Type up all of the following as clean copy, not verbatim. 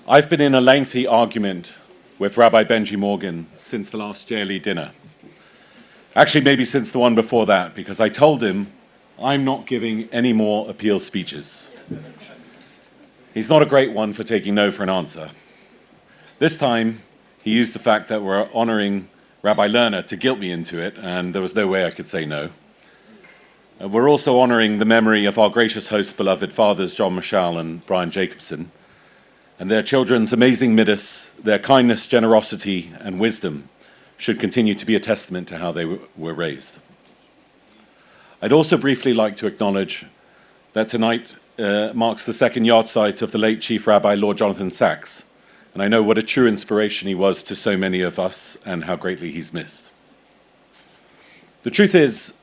I've been in a lengthy argument with Rabbi Benji Morgan since the last JLE dinner. Actually, maybe since the one before that, because I told him I'm not giving any more appeal speeches. He's not a great one for taking no for an answer. This time, he used the fact that we're honoring Rabbi Lerner to guilt me into it, and there was no way I could say no. We're also honoring the memory of our gracious host's beloved fathers, John Mashal and Brian Jacobson, and their children's amazing midas, their kindness, generosity, and wisdom should continue to be a testament to how they were raised. I'd also briefly like to acknowledge that tonight marks the second yahrzeit of the late Chief Rabbi Lord Jonathan Sacks, and I know what a true inspiration he was to so many of us and how greatly he's missed. The truth is,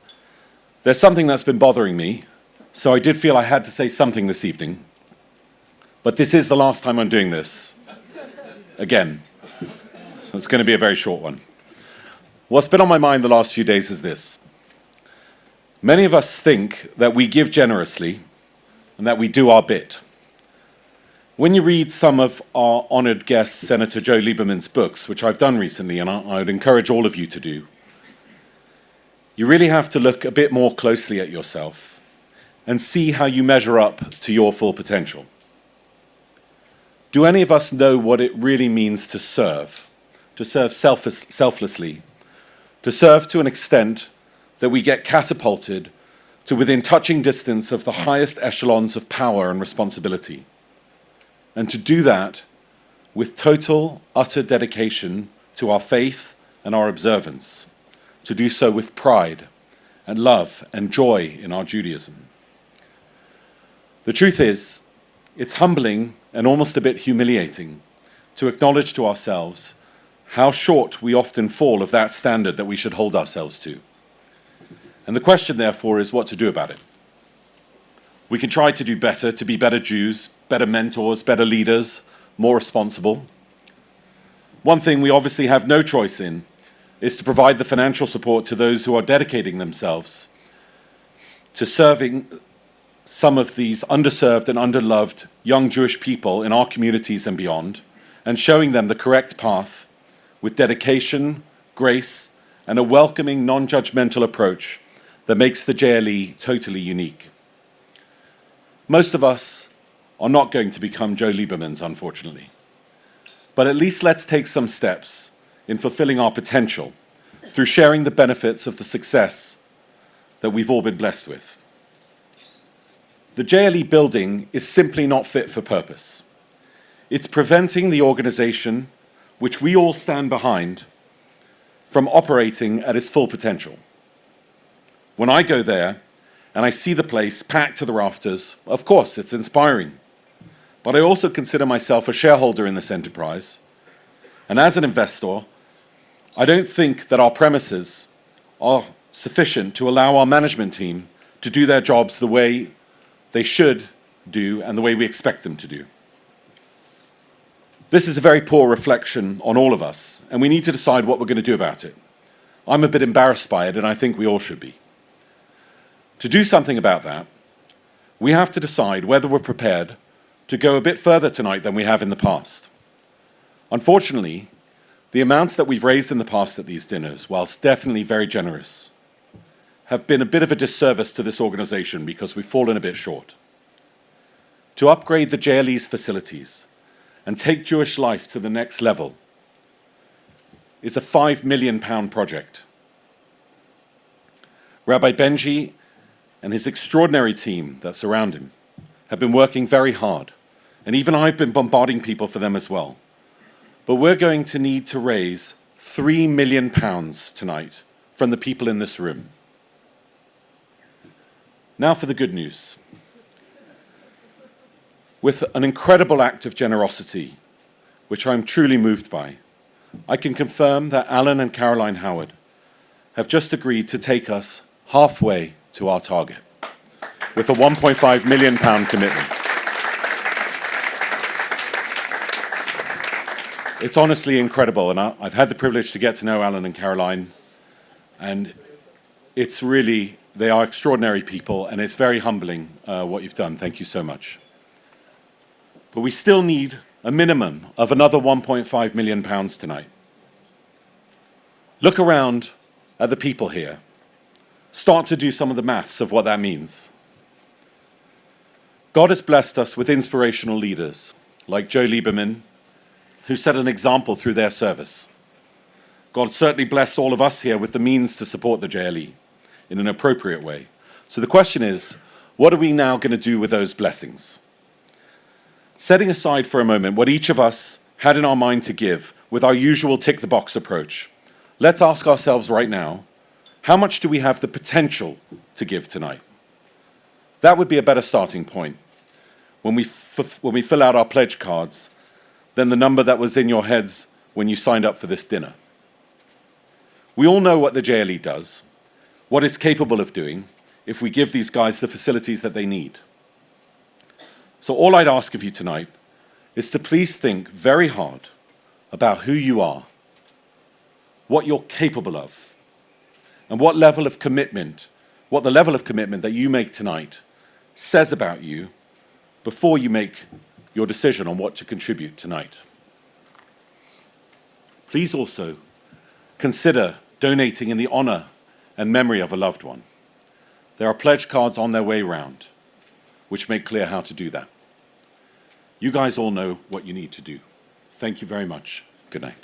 there's something that's been bothering me, so I did feel I had to say something this evening. But this is the last time I'm doing this. Again. So it's going to be a very short one. What's been on my mind the last few days is this. Many of us think that we give generously and that we do our bit. When you read some of our honored guest, Senator Joe Lieberman's books, which I've done recently, and I would encourage all of you to do, you really have to look a bit more closely at yourself and see how you measure up to your full potential. Do any of us know what it really means to serve selflessly, to serve to an extent that we get catapulted to within touching distance of the highest echelons of power and responsibility, and to do that with total, utter dedication to our faith and our observance, to do so with pride and love and joy in our Judaism? The truth is, it's humbling and almost a bit humiliating to acknowledge to ourselves how short we often fall of that standard that we should hold ourselves to. And the question, therefore, is what to do about it. We can try to do better, to be better Jews, better mentors, better leaders, more responsible. One thing we obviously have no choice in is to provide the financial support to those who are dedicating themselves to serving some of these underserved and underloved young Jewish people in our communities and beyond, and showing them the correct path with dedication, grace, and a welcoming, non-judgmental approach that makes the JLE totally unique. Most of us are not going to become Joe Liebermans, unfortunately. But at least let's take some steps in fulfilling our potential through sharing the benefits of the success that we've all been blessed with. The JLE building is simply not fit for purpose. It's preventing the organization, which we all stand behind, from operating at its full potential. When I go there and I see the place packed to the rafters, of course, it's inspiring. But I also consider myself a shareholder in this enterprise. And as an investor, I don't think that our premises are sufficient to allow our management team to do their jobs the way they should do and the way we expect them to do. This is a very poor reflection on all of us, and we need to decide what we're going to do about it. I'm a bit embarrassed by it, and I think we all should be. To do something about that, we have to decide whether we're prepared to go a bit further tonight than we have in the past. Unfortunately, the amounts that we've raised in the past at these dinners, whilst definitely very generous, have been a bit of a disservice to this organization because we've fallen a bit short. To upgrade the JLE's facilities and take Jewish life to the next level is a £5 million project. Rabbi Benji and his extraordinary team that surround him have been working very hard, and even I've been bombarding people for them as well. But we're going to need to raise £3 million tonight from the people in this room. Now for the good news. With an incredible act of generosity, which I'm truly moved by, I can confirm that Alan and Caroline Howard have just agreed to take us halfway to our target with a £1.5 million commitment. It's honestly incredible, and I've had the privilege to get to know Alan and Caroline, and it's really, they are extraordinary people, and it's very humbling what you've done. Thank you so much. But we still need a minimum of another £1.5 million tonight. Look around at the people here. Start to do some of the maths of what that means. God has blessed us with inspirational leaders like Joe Lieberman, who set an example through their service. God certainly blessed all of us here with the means to support the JLE in an appropriate way. So the question is, what are we now going to do with those blessings? Setting aside for a moment what each of us had in our mind to give with our usual tick-the-box approach, let's ask ourselves right now, how much do we have the potential to give tonight? That would be a better starting point when we fill out our pledge cards than the number that was in your heads when you signed up for this dinner. We all know what the JLE does, what it's capable of doing if we give these guys the facilities that they need. So all I'd ask of you tonight is to please think very hard about who you are, what you're capable of, and what the level of commitment that you make tonight says about you before you make your decision on what to contribute tonight. Please also consider donating in the honor and memory of a loved one. There are pledge cards on their way round, which make clear how to do that. You guys all know what you need to do. Thank you very much. Good night.